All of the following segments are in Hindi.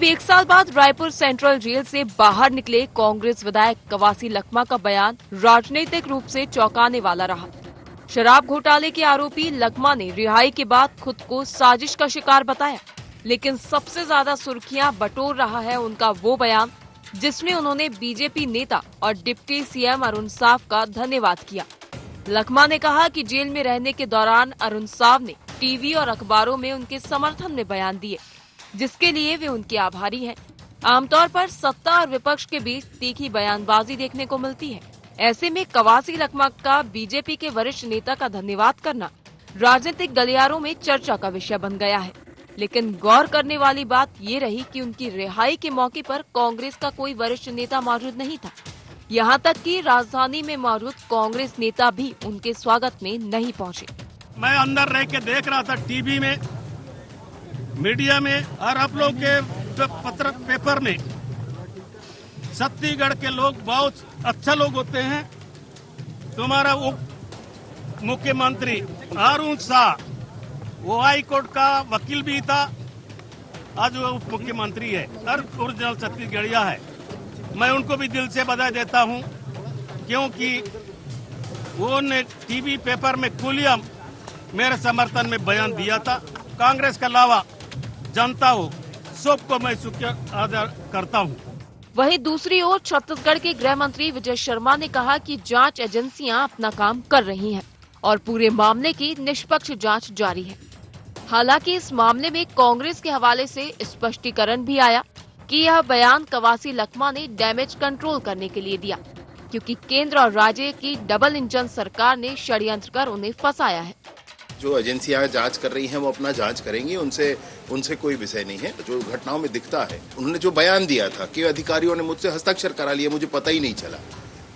करीब एक साल बाद रायपुर सेंट्रल जेल से बाहर निकले कांग्रेस विधायक कवासी लखमा का बयान राजनीतिक रूप से चौंकाने वाला रहा। शराब घोटाले के आरोपी लखमा ने रिहाई के बाद खुद को साजिश का शिकार बताया, लेकिन सबसे ज्यादा सुर्खियां बटोर रहा है उनका वो बयान जिसमें उन्होंने बीजेपी नेता और डिप्टी सीएम अरुण साव का धन्यवाद किया। लखमा ने कहा कि जेल में रहने के दौरान अरुण साव ने टीवी और अखबारों में उनके समर्थन में बयान दिए, जिसके लिए वे उनके आभारी हैं। आमतौर पर सत्ता और विपक्ष के बीच तीखी बयानबाजी देखने को मिलती है। ऐसे में कवासी लखमा का बीजेपी के वरिष्ठ नेता का धन्यवाद करना राजनीतिक गलियारों में चर्चा का विषय बन गया है। लेकिन गौर करने वाली बात ये रही कि उनकी रिहाई के मौके पर कांग्रेस का कोई वरिष्ठ नेता मौजूद नहीं था। यहाँ तक कि राजधानी में मौजूद कांग्रेस नेता भी उनके स्वागत में नहीं पहुँचे। मैं अंदर रह के देख रहा था टीवी में, मीडिया में और आप लोग के पत्र पेपर में। छत्तीसगढ़ के लोग बहुत अच्छा लोग होते हैं। तुम्हारा उप मुख्यमंत्री अरुण साव, वो हाई कोर्ट का वकील भी था, आज वो उप मुख्यमंत्री है और ओरिजिनल छत्तीसगढ़िया है। मैं उनको भी दिल से बधाई देता हूं, क्योंकि वो ने टीवी पेपर में खुलेआम मेरे समर्थन में बयान दिया था। कांग्रेस के अलावा जनता हो, सबको मैं शुक्रिया अदा करता हूं। वहीं दूसरी ओर छत्तीसगढ़ के गृह मंत्री विजय शर्मा ने कहा कि जांच एजेंसियां अपना काम कर रही हैं और पूरे मामले की निष्पक्ष जांच जारी है। हालांकि इस मामले में कांग्रेस के हवाले से स्पष्टीकरण भी आया कि यह बयान कवासी लखमा ने डैमेज कंट्रोल करने के लिए दिया, क्योंकि केंद्र और राज्य की डबल इंजन सरकार ने षड्यंत्र कर उन्हें फंसाया है। जो एजेंसियां जांच कर रही हैं वो अपना जांच करेंगी, उनसे कोई विषय नहीं है। जो घटनाओं में दिखता है, उन्होंने जो बयान दिया था कि अधिकारियों ने मुझसे हस्ताक्षर करा लिए, मुझे पता ही नहीं चला,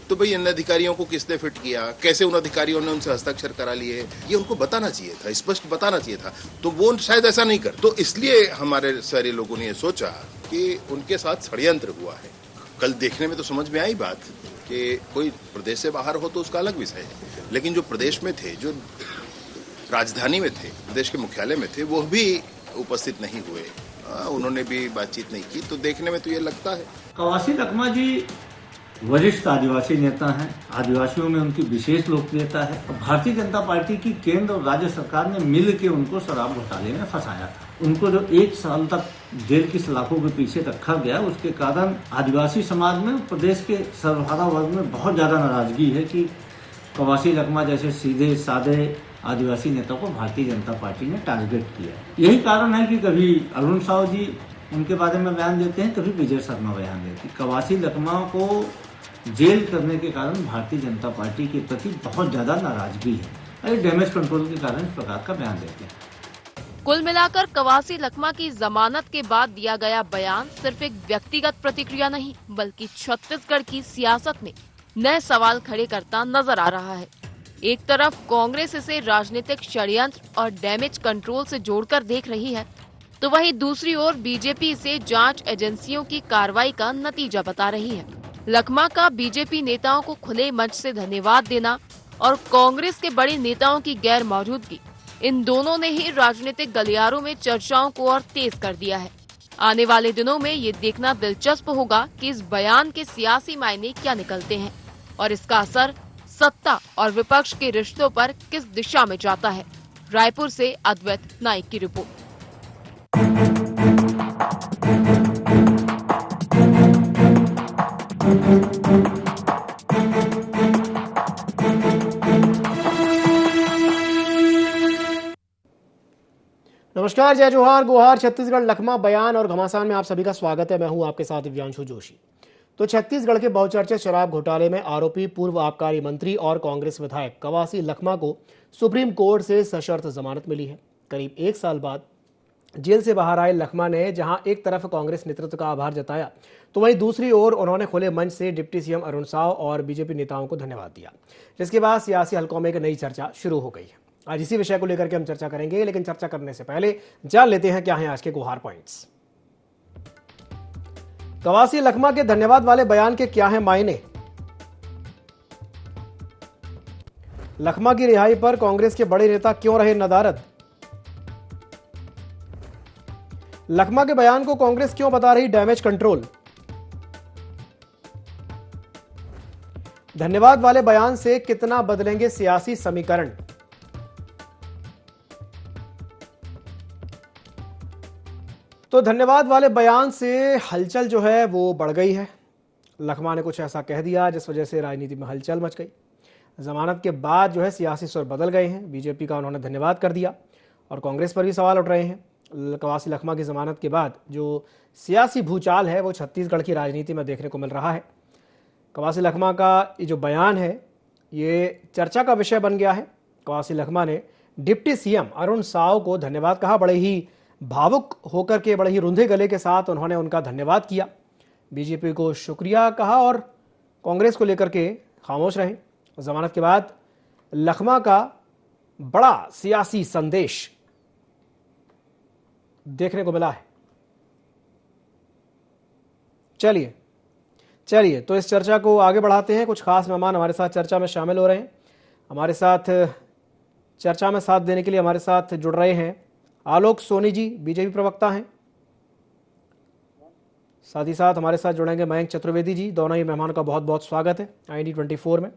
तो भाई इन अधिकारियों को किसने फिट किया, कैसे उन अधिकारियों ने उनसे हस्ताक्षर करा लिए, ये उनको बताना चाहिए था, स्पष्ट बताना चाहिए था। तो वो शायद ऐसा नहीं कर, तो इसलिए हमारे सारे लोगों ने ये सोचा कि उनके साथ षड्यंत्र हुआ है। कल देखने में तो समझ में आई बात कि कोई प्रदेश से बाहर हो तो उसका अलग विषय है, लेकिन जो प्रदेश में थे, जो राजधानी में थे, प्रदेश के मुख्यालय में थे, वो भी उपस्थित नहीं हुए, उन्होंने भी बातचीत नहीं की। तो देखने में तो ये लगता है। कवासी लखमा जी वरिष्ठ आदिवासी नेता हैं, आदिवासियों में उनकी विशेष लोकप्रियता है। भारतीय जनता पार्टी की केंद्र और राज्य सरकार ने मिल के उनको शराब घोटाले में फंसाया था। उनको जो 1 साल तक जेल की सलाखों के पीछे रखा गया, उसके कारण आदिवासी समाज में, प्रदेश के सर्वहारा वर्ग में बहुत ज्यादा नाराजगी है कि कवासी लखमा जैसे सीधे साधे आदिवासी नेता को भारतीय जनता पार्टी ने टारगेट किया। यही कारण है कि कभी अरुण साव जी उनके बारे में बयान देते हैं, कभी विजय शर्मा बयान देती। कवासी लखमा को जेल करने के कारण भारतीय जनता पार्टी के प्रति बहुत ज्यादा नाराजगी है, अरे डैमेज कंट्रोल के कारण इस प्रकार का बयान देते हैं। कुल मिलाकर कवासी लखमा की जमानत के बाद दिया गया बयान सिर्फ एक व्यक्तिगत प्रतिक्रिया नहीं, बल्कि छत्तीसगढ़ की सियासत में नए सवाल खड़े करता नजर आ रहा है। एक तरफ कांग्रेस इसे राजनीतिक षड्यंत्र और डैमेज कंट्रोल से जोड़कर देख रही है, तो वहीं दूसरी ओर बीजेपी इसे जांच एजेंसियों की कार्रवाई का नतीजा बता रही है। लखमा का बीजेपी नेताओं को खुले मंच से धन्यवाद देना और कांग्रेस के बड़े नेताओं की गैर मौजूदगी, इन दोनों ने ही राजनीतिक गलियारों में चर्चाओं को और तेज कर दिया है। आने वाले दिनों में ये देखना दिलचस्प होगा कि इस बयान के सियासी मायने क्या निकलते हैं और इसका असर सत्ता और विपक्ष के रिश्तों पर किस दिशा में जाता है। रायपुर से अद्वैत नाइक की रिपोर्ट। नमस्कार, जय जोहार, गुहार। छत्तीसगढ़ लखमा बयान और घमासान में आप सभी का स्वागत है। मैं हूं आपके साथ दिव्यांशु जोशी। तो छत्तीसगढ़ के बहुचर्चित शराब घोटाले में आरोपी पूर्व आबकारी मंत्री और कांग्रेस विधायक कवासी लखमा को सुप्रीम कोर्ट से सशर्त जमानत मिली है। करीब 1 साल बाद जेल से बाहर आए लखमा ने जहां एक तरफ कांग्रेस नेतृत्व का आभार जताया, तो वहीं दूसरी ओर उन्होंने खुले मंच से डिप्टी सीएम अरुण साव और बीजेपी नेताओं को धन्यवाद दिया, जिसके बाद सियासी हलकों में एक नई चर्चा शुरू हो गई है। आज इसी विषय को लेकर के हम चर्चा करेंगे, लेकिन चर्चा करने से पहले जान लेते हैं क्या हैं आज के गुहार पॉइंट्स। कवासी लखमा के धन्यवाद वाले बयान के क्या हैं मायने? लखमा की रिहाई पर कांग्रेस के बड़े नेता क्यों रहे नदारद? लखमा के बयान को कांग्रेस क्यों बता रही डैमेज कंट्रोल? धन्यवाद वाले बयान से कितना बदलेंगे सियासी समीकरण? तो धन्यवाद वाले बयान से हलचल जो है वो बढ़ गई है। लखमा ने कुछ ऐसा कह दिया जिस वजह से राजनीति में हलचल मच गई। जमानत के बाद जो है सियासी सुर बदल गए हैं। बीजेपी का उन्होंने धन्यवाद कर दिया और कांग्रेस पर भी सवाल उठ रहे हैं। कवासी लखमा की जमानत के बाद जो सियासी भूचाल है वो छत्तीसगढ़ की राजनीति में देखने को मिल रहा है। कवासी लखमा का ये जो बयान है ये चर्चा का विषय बन गया है। कवासी लखमा ने डिप्टी सीएम अरुण साव को धन्यवाद कहा। बड़े ही भावुक होकर के, बड़े ही रुंधे गले के साथ उन्होंने उनका धन्यवाद किया। बीजेपी को शुक्रिया कहा और कांग्रेस को लेकर के खामोश रहे। जमानत के बाद लखमा का बड़ा सियासी संदेश देखने को मिला है। चलिए तो इस चर्चा को आगे बढ़ाते हैं। कुछ खास मेहमान हमारे साथ चर्चा में शामिल हो रहे हैं। हमारे साथ चर्चा में साथ देने के लिए हमारे साथ जुड़ रहे हैं आलोक सोनी जी, बीजेपी प्रवक्ता हैं। साथ ही साथ हमारे साथ जुड़ेंगे मयंक चतुर्वेदी जी। दोनों ही मेहमानों का बहुत बहुत स्वागत है ID24 में।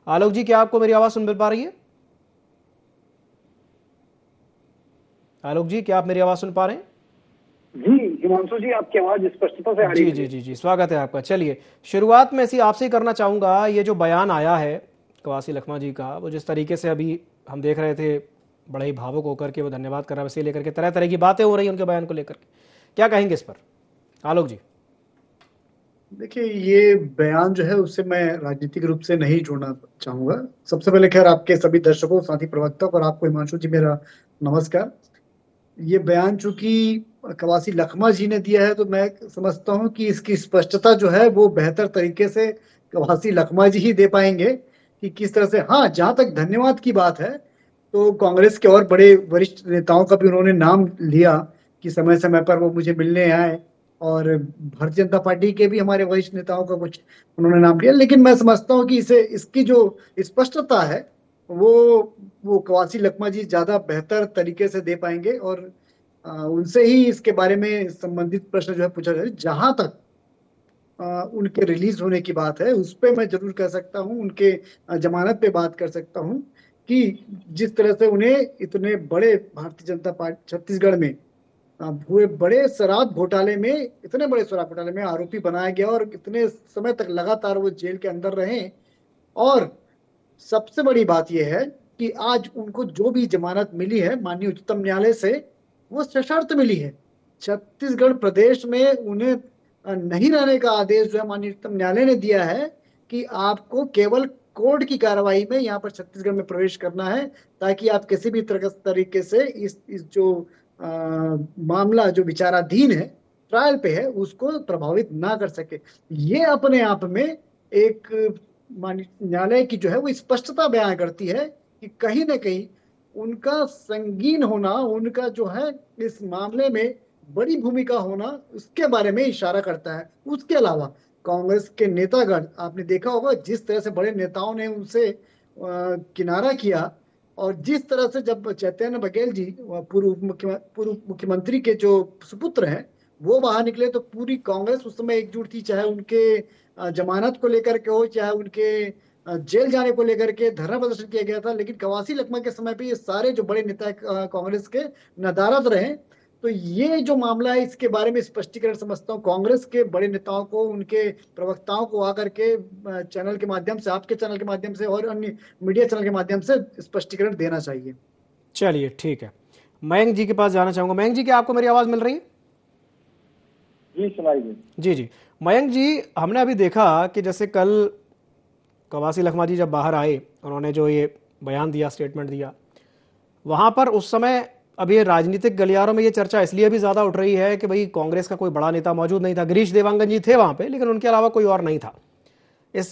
आलोक जी, क्या आपको मेरी आवाज सुन पा रही है? आलोक जी, क्या आप मेरी आवाज सुन पा रहे हैं? जी हिमांशु जी, आपकी आवाज स्पष्टता से आ रही है। जी जी जी, स्वागत है आपका। चलिए, शुरुआत में आपसे ही करना चाहूंगा, ये जो बयान आया है कवासी लखमा जी का, वो जिस तरीके से अभी हम देख रहे थे, बड़े ही भावुक होकर के वो धन्यवाद कर रहा है, वैसे लेकर के तरह तरह की बातें हो रही हैं उनके बयान को लेकर के, क्या कहेंगे इस पर आलोक जी? देखिए, ये बयान जो है उससे मैं राजनीतिक रूप से नहीं जोड़ना चाहूंगा। सबसे पहले खैर आपके सभी दर्शकों, साथी प्रवक्ता और आपको हिमांशु जी मेरा नमस्कार। ये बयान चूंकि कवासी लखमा जी ने दिया है तो मैं समझता हूं कि इसकी स्पष्टता जो है वो बेहतर तरीके से कवासी लखमा जी ही दे पाएंगे कि किस तरह से। हाँ, जहां तक धन्यवाद की बात है तो कांग्रेस के और बड़े वरिष्ठ नेताओं का भी उन्होंने नाम लिया कि समय समय पर वो मुझे मिलने आए, और भारतीय जनता पार्टी के भी हमारे वरिष्ठ नेताओं का कुछ उन्होंने नाम लिया। लेकिन मैं समझता हूं कि इसकी जो स्पष्टता है वो कवासी लखमा जी ज्यादा बेहतर तरीके से दे पाएंगे, और उनसे ही इसके बारे में संबंधित प्रश्न जो है पूछा जाए। जहां तक उनके रिलीज होने की बात है उस पर मैं जरूर कह सकता हूं, उनके जमानत पे बात कर सकता हूं कि जिस तरह से उन्हें इतने बड़े भारतीय जनता पार्टी छत्तीसगढ़ में हुए बड़े शराब घोटाले में, इतने बड़े शराब घोटाले में आरोपी बनाया गया और इतने समय तक लगातार वो जेल के अंदर रहे। और सबसे बड़ी बात यह है कि आज उनको जो भी जमानत मिली है माननीय उच्चतम न्यायालय से, वो सशर्त मिली है। छत्तीसगढ़ प्रदेश में उन्हें नहीं रहने का आदेश जो है माननीय उच्चतम न्यायालय ने दिया है कि आपको केवल कोर्ट की कार्रवाई में यहाँ पर छत्तीसगढ़ में प्रवेश करना है, ताकि आप किसी भी तरीके से इस जो मामला जो विचाराधीन है, ट्रायल पे है, उसको प्रभावित ना कर सके। ये अपने आप में एक न्यायालय की जो है वो स्पष्टता बयान करती है कि कहीं ना कहीं उनका संगीन होना, उनका जो है इस मामले में बड़ी भूमिका होना, उसके बारे में इशारा करता है। उसके अलावा कांग्रेस के नेतागण, आपने देखा होगा जिस तरह से बड़े नेताओं ने उनसे किनारा किया, और जिस तरह से जब चैतन्य बघेल जी पूर्व मुख्यमंत्री के जो सुपुत्र हैं वो बाहर निकले तो पूरी कांग्रेस उस समय एकजुट थी, चाहे उनके जमानत को लेकर के हो, चाहे उनके जेल जाने को लेकर के धरना प्रदर्शन किया गया था। लेकिन कवासी लखमा के समय पे ये सारे जो बड़े नेता कांग्रेस के नदारद रहे। तो ये जो मामला है इसके बारे में स्पष्टीकरण समझता हूँ कांग्रेस के बड़े नेताओं को, उनके प्रवक्ताओं को आकर के चैनल के माध्यम से, आपके चैनल के माध्यम से और अन्य मीडिया चैनल के माध्यम से स्पष्टीकरण देना चाहिए। चलिए ठीक है, मयंक जी के पास जाना चाहूंगा। मयंक जी, क्या आपको मेरी आवाज मिल रही है? जी सुनाई दे। जी जी, मयंक जी, हमने अभी देखा कि जैसे कल कवासी लखमा जी जब बाहर आए, उन्होंने जो ये बयान दिया, स्टेटमेंट दिया, वहां पर उस समय अब ये राजनीतिक गलियारों में ये चर्चा इसलिए भी ज्यादा उठ रही है कि भाई कांग्रेस का कोई बड़ा नेता मौजूद नहीं था। गिरीश देवांगन जी थे वहां पे, लेकिन उनके अलावा कोई और नहीं था।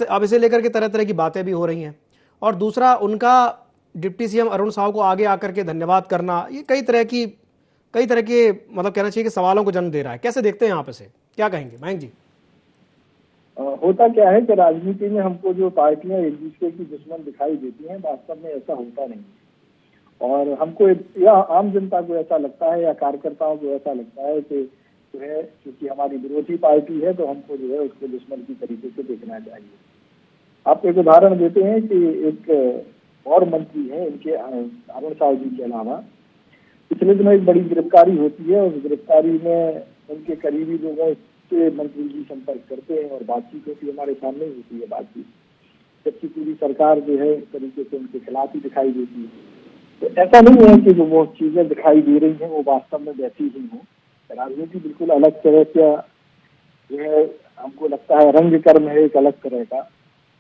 अब इसे लेकर के तरह तरह की बातें भी हो रही हैं। और दूसरा, उनका डिप्टी सीएम अरुण साव को आगे आकर के धन्यवाद करना, ये कई तरह के मतलब कहना चाहिए कि सवालों को जन्म दे रहा है। कैसे देखते हैं आप इसे, क्या कहेंगे मयंक जी? होता क्या है कि राजनीति में हमको जो पार्टियां एक दूसरे की दुश्मन दिखाई देती हैं, वास्तव में ऐसा होता नहीं। और हमको या आम जनता को ऐसा लगता है या कार्यकर्ताओं को ऐसा लगता है कि जो है क्योंकि हमारी विरोधी पार्टी है तो हमको जो है उसको दुश्मन की तरीके से देखना चाहिए। आप एक उदाहरण देते हैं कि एक और मंत्री है इनके अरुण साहु जी के अलावा, पिछले दिनों एक बड़ी गिरफ्तारी होती है। उस गिरफ्तारी में उनके करीबी लोगों से मंत्री जी संपर्क करते हैं और बातचीत होती है, हमारे सामने ही होती है बातचीत, जबकि पूरी सरकार जो है इस तरीके से उनके खिलाफ ही दिखाई देती है। तो ऐसा नहीं है कि जो वो चीजें दिखाई दे रही हैं वो वास्तव में वैसी ही हो। राजनीति बिल्कुल अलग तरह का जो है, हमको लगता है रंग कर्म है एक अलग तरह का,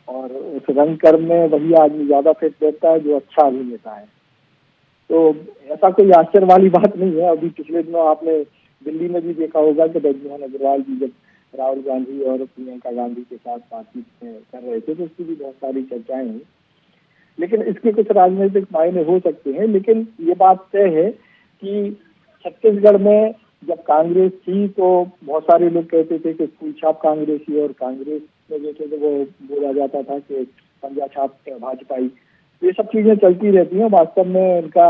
और उस रंग कर्म में वही आदमी ज्यादा फिट बैठता है जो अच्छा अभिनेता है। तो ऐसा कोई आश्चर्य वाली बात नहीं है। अभी पिछले दिनों आपने दिल्ली में भी देखा होगा कि ब्रजमोहन अग्रवाल जी जब राहुल गांधी और प्रियंका गांधी के साथ बातचीत कर रहे थे तो उसकी भी बहुत सारी चर्चाएं हुई। लेकिन इसके कुछ राजनीतिक मायने हो सकते हैं, लेकिन ये बात तय है कि छत्तीसगढ़ में जब कांग्रेस थी तो बहुत सारे लोग कहते थे कि फूल छाप कांग्रेसी, और कांग्रेस में जो थे तो वो बोला जाता था कि पंजा छाप भाजपाई। ये सब चीजें चलती रहती हैं। वास्तव में इनका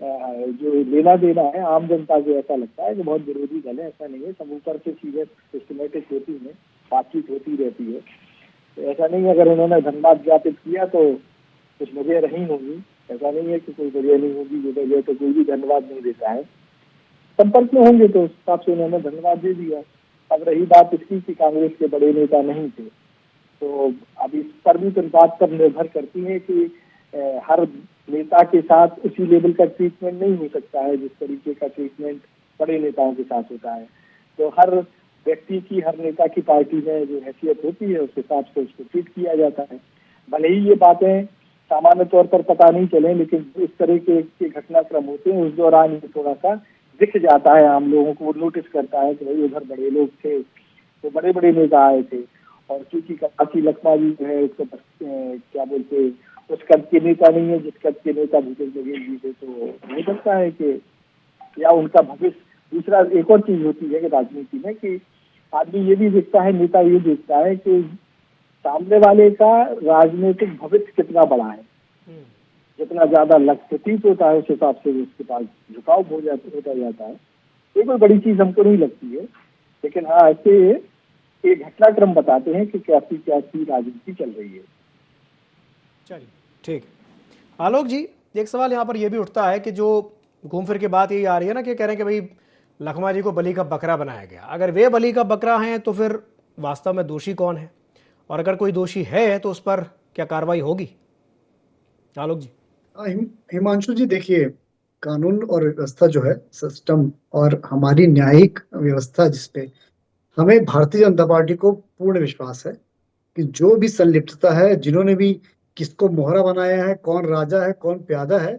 जो लेना देना है आम जनता को ऐसा लगता है कि बहुत विरोधी दल है, ऐसा नहीं है। सब ऊपर से चीजें सिस्टमेटिक होती है, बातचीत होती रहती है। तो ऐसा नहीं है अगर उन्होंने धन्यवाद ज्ञापित किया तो कुछ वजह रही होगी, ऐसा नहीं है कि कोई वजह नहीं होगी। जो वजह तो कोई भी धन्यवाद नहीं देता है। संपर्क में होंगे तो उस हिसाब से उन्होंने धन्यवाद दे दिया। अब रही बात इसकी कि कांग्रेस के बड़े नेता नहीं थे, तो अब इस पर भी तो बात पर निर्भर करती है कि हर नेता के साथ उसी लेवल का ट्रीटमेंट नहीं हो सकता है जिस तरीके का ट्रीटमेंट बड़े नेताओं के साथ होता है। तो हर व्यक्ति की, हर नेता की पार्टी में जो हैसियत होती है उस हिसाब से उसको ट्रीट किया जाता है। भले ही ये बातें सामान्य तौर पर पता नहीं चले, लेकिन इस तरह के घटनाक्रम होते हैं उस दौरान ये थोड़ा सा दिख जाता है आम लोगों को। नोटिस करता है कि भाई उधर बड़े लोग थे, तो बड़े बड़े नेता आए थे। और क्योंकि कवासी लखमा जी जो है उसको क्या बोलते उस कद के नेता नहीं है जिस कद के नेता भूपेश बघेल जी थे, तो हो सकता है कि या उनका भविष्य। दूसरा एक और चीज होती है कि राजनीति में कि आदमी ये भी देखता है, नेता ये देखता है कि सामने वाले का राजनीतिक भविष्य कितना बड़ा है। जितना ज्यादा लक्ष्य प्रतीत होता है उस हिसाब से उसके पास झुकाव होता जाता है। ये कोई बड़ी चीज हमको नहीं लगती है, लेकिन हाँ ऐसे एक घटनाक्रम बताते हैं कि कैसी कैसी राजनीति चल रही है। चलिए ठीक। आलोक जी, एक सवाल यहाँ पर यह भी उठता है कि जो घूम फिर के बात यही आ रही है ना कि कह रहे हैं कि भाई लखमा जी को बलि का बकरा बनाया गया। अगर वे बलि का बकरा हैं तो फिर वास्तव में दोषी कौन है, और अगर कोई दोषी है तो उस पर क्या कार्रवाई होगी? आलोक जी। हिमांशु जी, देखिए, कानून और व्यवस्था जो है, सिस्टम और हमारी न्यायिक व्यवस्था जिसपे हमें भारतीय जनता पार्टी को पूर्ण विश्वास है कि जो भी संलिप्तता है, जिन्होंने भी किसको मोहरा बनाया है, कौन राजा है कौन प्यादा है,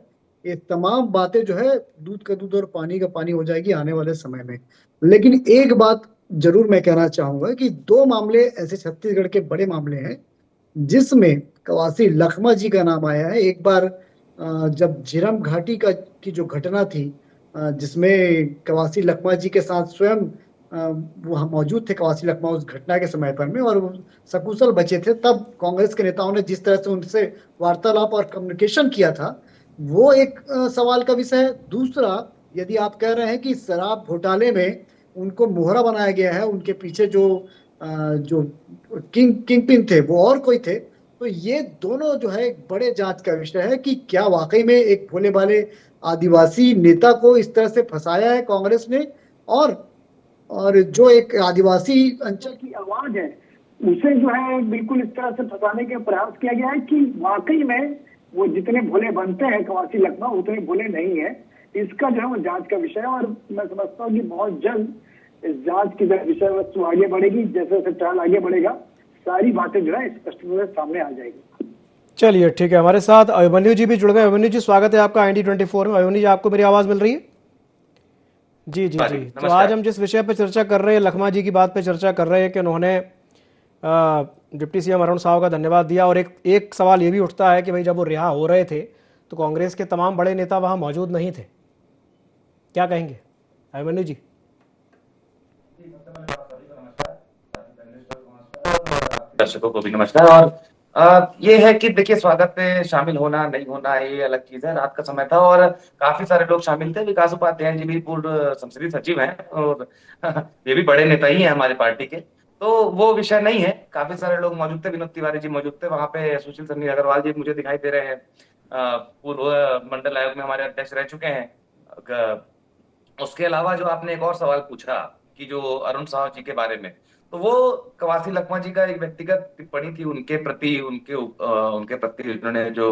ये तमाम बातें जो है दूध का दूध और पानी का पानी हो जाएगी आने वाले समय में। लेकिन एक बात जरूर मैं कहना चाहूंगा कि दो मामले ऐसे छत्तीसगढ़ के बड़े मामले हैं जिसमें कवासी लखमा जी का नाम आया है। एक बार जब झीरम घाटी की जो घटना थी, जिसमें कवासी लखमा जी के साथ स्वयं वो हम मौजूद थे, कवासी लखमा उस घटना के समय पर में, और वो सकुशल बचे थे। तब कांग्रेस के नेताओं ने जिस तरह से उनसे वार्तालाप और कम्युनिकेशन किया था, वो एक सवाल का विषय है। दूसरा, यदि आप कह रहे हैं कि शराब घोटाले में उनको मोहरा बनाया गया है, उनके पीछे जो किंग पिन थे वो और कोई थे, तो ये दोनों जो है एक बड़े जांच का विषय है कि क्या वाकई में एक भोले भाले आदिवासी नेता को इस तरह से फंसाया है कांग्रेस ने, और जो एक आदिवासी अंचल की आवाज है उसे जो है बिल्कुल इस तरह से फंसाने का प्रयास किया गया है कि वाकई में वो जितने भोले बनते हैं कवासी लखमा उतने भोले नहीं है। इसका जो है वो जांच का विषय है, और मैं समझता हूँ कि बहुत जल्द इस जांच की विषय वस्तु आगे बढ़ेगी। जैसे जैसे ट्रायल आगे बढ़ेगा सारी बातें जो है स्पष्ट रूप से सामने आ जाएगी। चलिए ठीक है, हमारे साथ अभिमन्यु जी भी जुड़ गए। अभिमन्यु जी, स्वागत है आपका IND24 में। अभिमन्यु जी, आपको मेरी आवाज मिल रही है? जी जी जी। तो आज हम जिस विषय पर चर्चा कर रहे हैं, लखमा जी की बात पे चर्चा कर रहे हैं कि उन्होंने डिप्टी CM अरुण साहु का धन्यवाद दिया, और एक सवाल ये भी उठता है कि भाई जब वो रिहा हो रहे थे तो कांग्रेस के तमाम बड़े नेता वहां मौजूद नहीं थे। क्या कहेंगे अभिमन्यु जी? दर्शकों को भी नमस्कार। और ये है कि देखिए, स्वागत में शामिल होना नहीं होना ये अलग चीज है। रात का समय था और काफी सारे लोग शामिल थे। विकास उपाध्याय जी भी पूर्व संसदीय सचिव हैं और ये भी बड़े नेता ही हैं हमारी पार्टी के, तो वो विषय नहीं है। काफी सारे लोग मौजूद थे, विनोद तिवारी जी मौजूद थे वहां पे, सुशील चंद्र अग्रवाल जी मुझे दिखाई दे रहे हैं, पूर्व मंडल आयोग में हमारे अध्यक्ष रह चुके हैं। उसके अलावा जो आपने एक और सवाल पूछा कि जो अरुण साव जी के बारे में, तो वो कवासी लखमा जी का एक व्यक्तिगत टिप्पणी थी उनके प्रति, उनके प्रति उन्होंने जो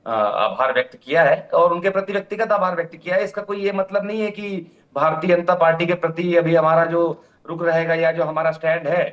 आभार व्यक्त किया है और उनके प्रति व्यक्तिगत आभार व्यक्त किया है। इसका कोई ये मतलब नहीं है कि भारतीय जनता पार्टी के प्रति अभी हमारा जो रुख रहेगा या जो हमारा स्टैंड है,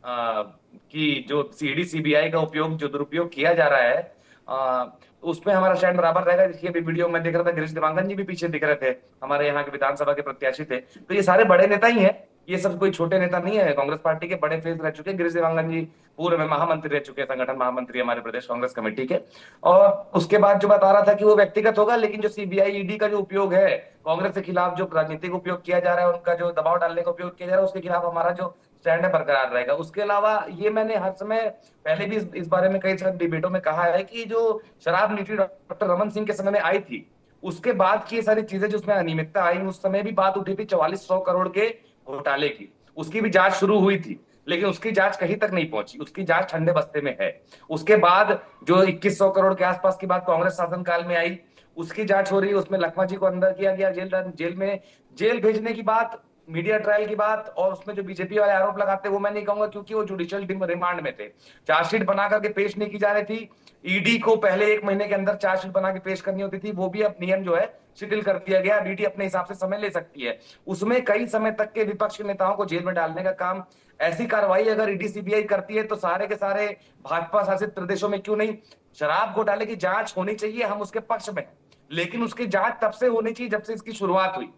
कि जो सीडी सीबीआई का उपयोग, जो दुरुपयोग किया जा रहा है, उसमें हमारा स्टैंड बराबर रहेगा। देखिए, अभी वीडियो में देख रहा था, गिरीश देवांगन जी भी पीछे दिख रहे थे, हमारे यहाँ के विधानसभा के प्रत्याशी थे। तो ये सारे बड़े नेता ही हैं, ये सब कोई छोटे नेता नहीं है। कांग्रेस पार्टी के बड़े फेस रह चुके हैं। गिरीश देवांगन जी पूर्व में महामंत्री रह चुके हैं, संगठन महामंत्री हमारे प्रदेश कांग्रेस कमेटी के। और उसके बाद जो बता रहा था कि वो व्यक्तिगत होगा, लेकिन जो सीबीआई ईडी का जो उपयोग है कांग्रेस के खिलाफ, जो राजनीतिक उपयोग किया जा रहा है, उनका जो दबाव डालने का उपयोग किया जा रहा है, उसके खिलाफ हमारा जो स्टैंड है बरकरार रहेगा। उसके अलावा ये मैंने हर समय पहले भी इस बारे में कई सारे डिबेटों में कहा है कि जो शराब नीति डॉक्टर रमन सिंह के समय में आई थी, उसके बाद की ये सारी चीजें जिसमें अनियमितता आई, उस समय भी बात उठी थी 4400 करोड़ के घोटाले की। उसकी भी जांच शुरू हुई थी, लेकिन उसकी जांच कहीं तक नहीं पहुंची, उसकी जांच ठंडे बस्ते में है। उसके बाद जो 2100 करोड़ के आसपास की बात कांग्रेस शासनकाल में आई, उसकी जांच हो रही है। उसमें लखमा जी को अंदर किया गया, जेल भेजने की बात, मीडिया ट्रायल की बात, और उसमें जो बीजेपी वाले आरोप लगाते हैं वो मैं नहीं कहूंगा, क्योंकि वो जुडिशियल रिमांड में थे। चार्जशीट बना करके पेश नहीं की जा रही थी। ईडी को पहले 1 महीने के अंदर चार्जशीट बना के पेश करनी होती थी, वो भी अब नियम जो है शिथिल कर दिया गया। ईडी अपने हिसाब से समय ले सकती है। उसमें कई समय तक के विपक्ष के नेताओं को जेल में डालने का काम, ऐसी कार्रवाई अगर ईडी सीबीआई करती है तो सारे के सारे भाजपा शासित प्रदेशों में क्यों नहीं? शराब घोटाले की जांच होनी चाहिए, हम उसके पक्ष में, लेकिन उसकी जांच तब से होनी चाहिए जब से इसकी शुरुआत हुई।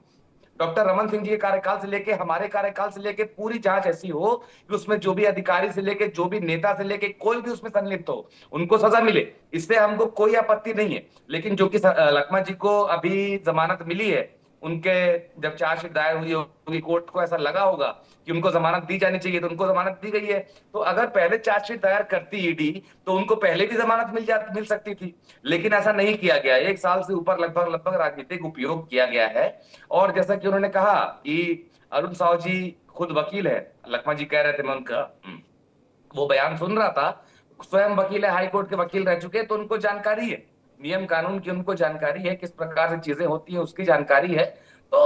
डॉक्टर रमन सिंह जी के कार्यकाल से लेके हमारे कार्यकाल से लेके पूरी जांच ऐसी हो कि उसमें जो भी अधिकारी से लेके, जो भी नेता से लेके, कोई भी उसमें संलिप्त हो, उनको सजा मिले। इससे हमको कोई आपत्ति नहीं है। लेकिन जो कि लखमा जी को अभी जमानत मिली है, उनके जब चार्जशीट दायर हुई होगी, कोर्ट को ऐसा लगा होगा कि उनको जमानत दी जानी चाहिए, तो उनको जमानत दी गई है। तो अगर पहले चार्जशीट दायर करती ईडी तो उनको पहले भी जमानत मिल सकती थी, लेकिन ऐसा नहीं किया गया। 1 साल से ऊपर लगभग राजनीतिक उपयोग किया गया है। और जैसा कि उन्होंने कहा कि अरुण साव जी खुद वकील है, लखमा जी कह रहे थे, मैं उनका वो बयान सुन रहा था, स्वयं वकील है, हाईकोर्ट के वकील रह चुके हैं, तो उनको जानकारी है नियम कानून की, उनको जानकारी है किस प्रकार से चीजें होती है, उसकी जानकारी है। तो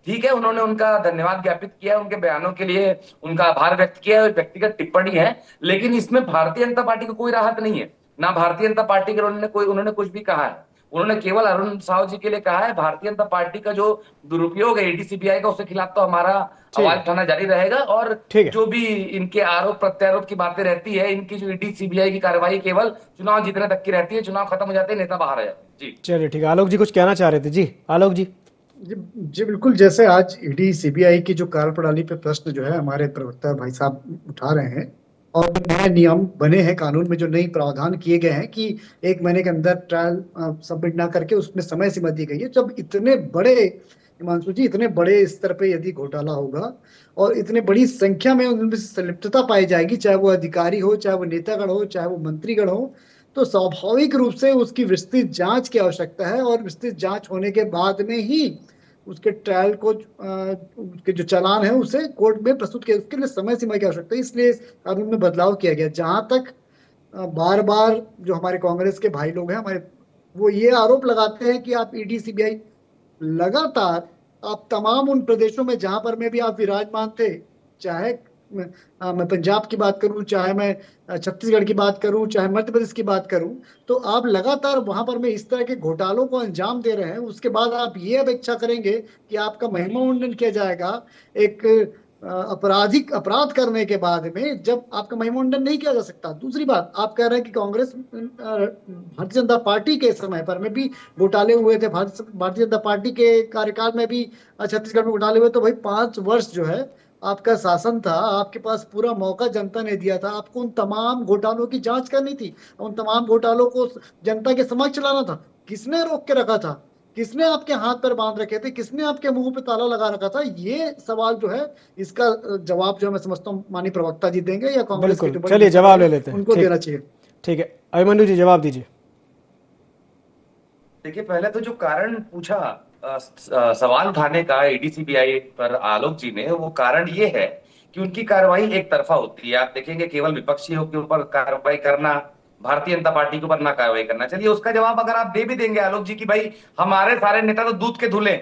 ठीक है, उन्होंने उनका धन्यवाद ज्ञापित किया, उनके बयानों के लिए उनका आभार व्यक्त किया, व्यक्तिगत टिप्पणी है। लेकिन इसमें भारतीय जनता पार्टी को कोई राहत नहीं है, ना भारतीय जनता पार्टी के उन्होंने कुछ भी कहा है। उन्होंने केवल अरुण साव जी के लिए कहा है। भारतीय जनता पार्टी का जो दुरुपयोग है ईडी सीबीआई का, उसके खिलाफ तो हमारा आवाज उठाना जारी रहेगा। और ठीक है। जो भी इनके आरोप प्रत्यारोप की बातें रहती है, इनकी जो ईडी सीबीआई की कार्रवाई केवल चुनाव जीतने तक की रहती है। चुनाव खत्म हो जाते हैं, नेता बाहर आ जाते हैं। जी चलिए ठीक है, आलोक जी कुछ कहना चाह रहे थे। जी आलोक जी। जी बिल्कुल, जैसे आज ईडी सीबीआई की जो कार्यप्रणाली पे प्रश्न जो है हमारे प्रवक्ता भाई साहब उठा रहे हैं, और नए नियम बने हैं कानून में, जो नई प्रावधान किए गए हैं कि 1 महीने के अंदर ट्रायल सबमिट ना करके उसमें समय सीमा दी गई है। जब इतने बड़े, हिमांशु जी, इतने बड़े स्तर पे यदि घोटाला होगा और इतने बड़ी संख्या में उनमें संलिप्तता पाई जाएगी, चाहे वो अधिकारी हो, चाहे वो नेतागण हो, चाहे वो मंत्रीगण हो, तो स्वाभाविक रूप से उसकी विस्तृत जांच की आवश्यकता है। और विस्तृत जांच होने के बाद में ही उसके ट्रायल को, उसके जो चालान है उसे कोर्ट में प्रस्तुत किया, उसके लिए समय सीमा की आवश्यकता है। इसलिए कानून में बदलाव किया गया। जहां तक बार बार जो हमारे कांग्रेस के भाई लोग हैं हमारे, वो ये आरोप लगाते हैं कि आप ईडी सीबीआई लगातार, आप तमाम उन प्रदेशों में जहां पर में भी आप विराजमान थे, चाहे मैं पंजाब की बात करूं, चाहे मैं छत्तीसगढ़ की बात करूं, चाहे मध्य प्रदेश की बात करूं, तो आप लगातार वहां पर में इस तरह के घोटालों को अंजाम दे रहे हैं। उसके बाद आप ये अपेक्षा करेंगे कि आपका महिमा मुंडन किया जाएगा एक आपराधिक अपराध करने के बाद में, जब आपका महिमा मुंडन नहीं किया जा सकता। दूसरी बात, आप कह रहे हैं कि कांग्रेस, भारतीय जनता पार्टी के समय पर में भी घोटाले हुए थे, भारतीय जनता पार्टी के कार्यकाल में भी छत्तीसगढ़ में घोटाले हुए। तो भाई 5 वर्ष जो है आपका शासन था, आपके पास पूरा मौका जनता ने दिया था, आपको उन तमाम घोटालों की जांच करनी थी, उन तमाम घोटालों को जनता के समक्ष लाना था। किसने रोक के रखा था? किसने आपके हाथ पर बांध रखे थे? किसने आपके मुंह पे ताला लगा रखा था? ये सवाल जो है, इसका जवाब जो मैं समझता हूँ माननीय प्रवक्ता जी देंगे या कांग्रेस के बिल्कुल, चलिए जवाब ले लेते हैं, उनको देना चाहिए। ठीक है, अभिमन्यु जी जवाब दीजिए। देखिए, पहले तो जो कारण पूछा सवाल उठाने का एडीसीबीआई पर आलोक जी ने, वो कारण ये है कि उनकी कार्रवाई एक तरफा होती है। आप देखेंगे केवल विपक्षियों के ऊपर कार्रवाई करना, भारतीय जनता पार्टी के ऊपर ना कार्रवाई करना। चलिए, उसका जवाब अगर आप दे भी देंगे आलोक जी की भाई हमारे सारे नेता तो दूध के धुले,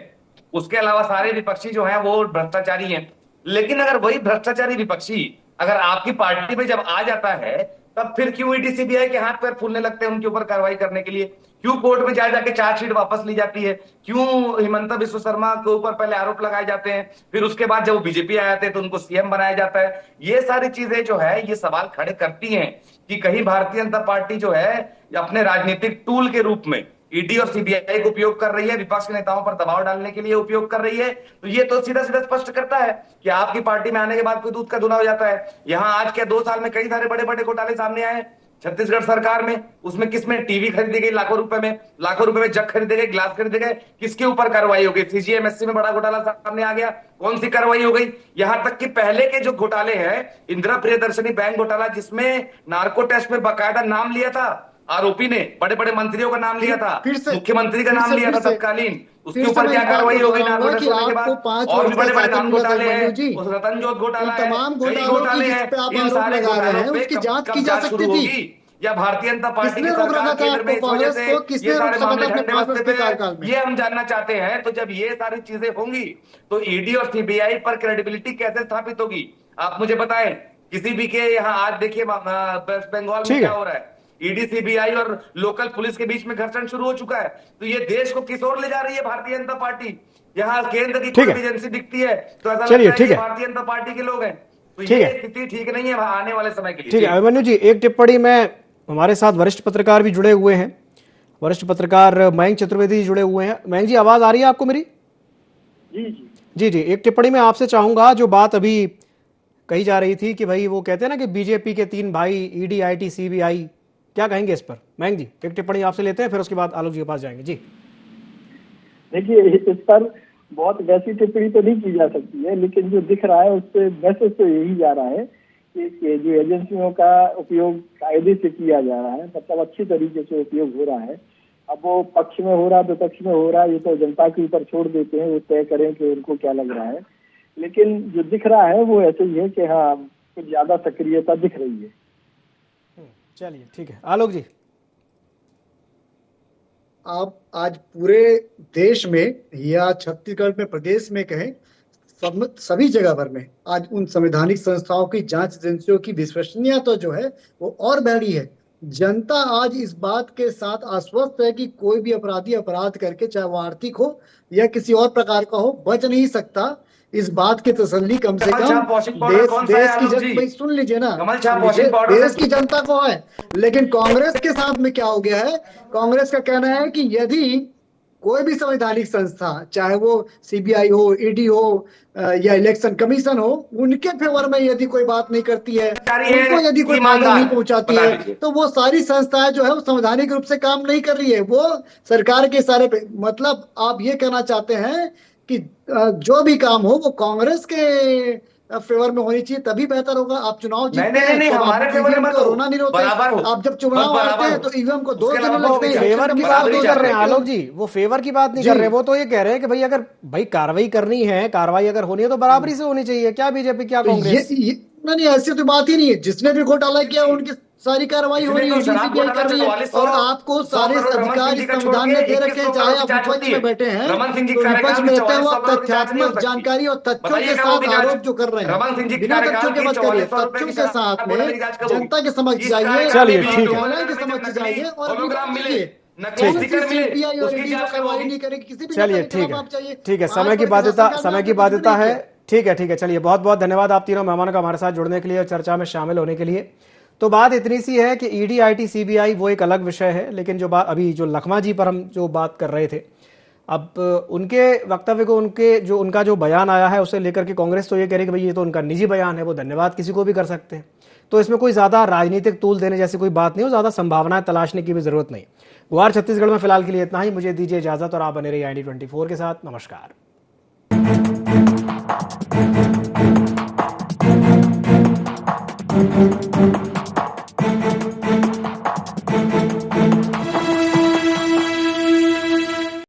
उसके अलावा सारे विपक्षी जो हैं वो भ्रष्टाचारी हैं, लेकिन अगर वही भ्रष्टाचारी विपक्षी अगर आपकी पार्टी में जब आ जाता है, तब फिर क्यों ईडीसीबीआई के हाथ पैर फूलने लगते हैं उनके ऊपर कार्रवाई करने के लिए? क्यों कोर्ट में जा जाके चार्जशीट वापस ली जाती है? क्यों हिमंता बिस्व शर्मा के ऊपर पहले आरोप लगाए जाते हैं, फिर उसके बाद जब वो बीजेपी आए थे तो उनको सीएम बनाया जाता है? ये सारी चीजें जो है ये सवाल खड़े करती हैं कि कहीं भारतीय जनता पार्टी जो है अपने राजनीतिक टूल के रूप में ईडी और सीबीआई को उपयोग कर रही है, विपक्ष के नेताओं पर दबाव डालने के लिए उपयोग कर रही है। तो ये तो सीधा सीधा स्पष्ट करता है कि आपकी पार्टी में आने के बाद कोई दूध का धुना हो जाता है। यहां आज के 2 साल में कई सारे बड़े बड़े घोटाले सामने आए छत्तीसगढ़ सरकार में। उसमें किसमें टीवी खरीदी गई लाखों रुपए में जग खरीदे गए, ग्लास खरीदे गए, किसके ऊपर कार्रवाई हो गई? सीजीएमएससी में बड़ा घोटाला सामने आ गया, कौन सी कार्रवाई हो गई? यहां तक कि पहले के जो घोटाले हैं, इंदिरा प्रियदर्शनी बैंक घोटाला जिसमें नार्को टेस्ट में बाकायदा नाम लिया था आरोपी ने, बड़े बड़े मंत्रियों का नाम लिया था, मुख्यमंत्री का नाम लिया था तत्कालीन, उसके ऊपर क्या कार्रवाई हो गई नार्को टेस्ट होने के बाद? और भी बड़े बड़े नाम घोटाले हैं, उस रतनजोत घोटाला है, कई घोटाले हैं, इन सारे घोटालों पे कब जांच शुरू होगी? या भारतीय जनता पार्टी की सरकार केंद्र में इस वजह से ये सारे मामले ठंडे बस्ते पे, ये हम जानना चाहते हैं। तो जब ये सारी चीजें होंगी तो ईडी और सीबीआई पर क्रेडिबिलिटी कैसे स्थापित होगी? आप मुझे बताएं। किसी भी के यहाँ आज देखिए वेस्ट बंगाल में क्या हो रहा है, ईडी सीबीआई और लोकल पुलिस के बीच में घर्षण शुरू हो चुका है। तो ये देश को किस ओर ले जा रही है भारतीय जनता पार्टी? यहाँ केंद्र की कोई एजेंसी दिखती है तो ऐसा लगता है कि भारतीय जनता पार्टी के लोग हैं। तो ये स्थिति ठीक नहीं है आने वाले समय के लिए। ठीक है अभिमन्यु जी, एक टिप्पणी में हमारे साथ वरिष्ठ पत्रकार भी जुड़े हुए हैं, वरिष्ठ पत्रकार मयंक चतुर्वेदी जुड़े हुए हैं। मयंक जी, आवाज आ रही है आपको मेरी? जी जी, एक टिप्पणी में आपसे चाहूंगा, जो बात अभी कही जा रही थी कि भाई वो कहते हैं ना कि बीजेपी के 3 भाई ईडी आईटी सीबीआई, क्या कहेंगे इस पर? मयंक जी, एक टिप्पणी आपसे लेते हैं, फिर उसके बाद आलोक जी के पास जाएंगे। जी देखिए, इस पर बहुत वैसी टिप्पणी तो नहीं की जा सकती है, लेकिन जो दिख रहा है उससे मैसेज तो यही जा रहा है कि जो एजेंसियों का उपयोग कायदे से किया जा रहा है, मतलब अच्छी तरीके से उपयोग हो रहा है। अब वो पक्ष में हो रहा है, विपक्ष में हो रहा है, ये तो जनता के ऊपर छोड़ देते हैं, वो तय करें कि उनको क्या लग रहा है। लेकिन जो दिख रहा है वो ऐसे ही है कि हाँ, कुछ ज्यादा सक्रियता दिख रही है। चलिए ठीक है, आलोक जी। आप आज पूरे देश में या छत्तीसगढ़ में, प्रदेश में कहें, सभी जगह पर में आज उन संवैधानिक संस्थाओं की, जांच एजेंसियों की विश्वसनीयता जो है वो और बढ़ी है। जनता आज इस बात के साथ आश्वस्त है कि कोई भी अपराधी अपराध करके, चाहे वो आर्थिक हो या किसी और प्रकार का हो, बच नहीं सकता। इस बात की तसल्ली कम से कम देश की जनता, सुन लीजिए ना, देश की जनता को है। लेकिन कांग्रेस के साथ में क्या हो गया है? कांग्रेस का कहना है कि यदि कोई भी संवैधानिक संस्था, चाहे वो सीबीआई हो, ईडी हो या इलेक्शन कमीशन हो, उनके फेवर में यदि कोई बात नहीं करती है, उनको यदि कोई फायदा नहीं पहुंचाती है, तो वो सारी संस्थाएं जो है वो संवैधानिक रूप से काम नहीं कर रही है, वो सरकार के सारे पे। मतलब आप ये कहना चाहते हैं कि जो भी काम हो वो कांग्रेस के फेवर में होनी चाहिए, तभी बेहतर होगा। आप चुनाव जीतते हैं तो हमारे फेवर में तो रोना नहीं रोते, आप जब चुनाव आते हैं तो ईवीएम को 2 दिन लगते हैं। फेवर की बात नहीं कर रहे हैं आलोक जी, वो फेवर की बात नहीं कर रहे, वो तो ये कह रहे हैं कि भाई अगर भाई कार्रवाई करनी है, कार्रवाई अगर होनी है तो बराबरी से होनी चाहिए। क्या बीजेपी, क्या कांग्रेस? नहीं, ऐसी तो बात ही नहीं है। जिसने भी घोटाला किया उनकी सारी कार्रवाई हो रही है, सीबीआई कर रही है, और आपको सारे अधिकार संविधान में दे रखे हैं। चाहे आप विपक्ष में बैठे हैं तो विपक्ष में रहते हुए तथ्यात्मक जानकारी और तथ्यों के साथ आरोप जो कर रहे हैं, बिना तथ्यों के मत करिए, तथ्यों के साथ में जनता के समक्ष जाइए, चलिए ठीक है, न्यायालय के समक्ष जाइए और अपनी बात कीजिए। चलिए ठीक है, समय की बाध्यता है। ठीक है, चलिए बहुत बहुत धन्यवाद आप तीनों मेहमानों का हमारे साथ जुड़ने के लिए और चर्चा में शामिल होने के लिए। तो बात इतनी सी है कि ईडी आईटी सीबीआई वो एक अलग विषय है, लेकिन जो बात अभी जो लखमा जी पर हम जो बात कर रहे थे, अब उनके वक्तव्य को, उनका जो बयान आया है उसे लेकर के कांग्रेस तो ये कह रही कि भाई ये तो उनका निजी बयान है, वो धन्यवाद किसी को भी कर सकते हैं, तो इसमें कोई ज्यादा राजनीतिक तूल देने जैसी कोई बात नहीं हो, ज्यादा संभावनाएं तलाशने की भी जरूरत नहीं। गुहार छत्तीसगढ़ में फिलहाल के लिए इतना ही, मुझे दीजिए इजाजत और आप बने रहिए ID24 के साथ। नमस्कार।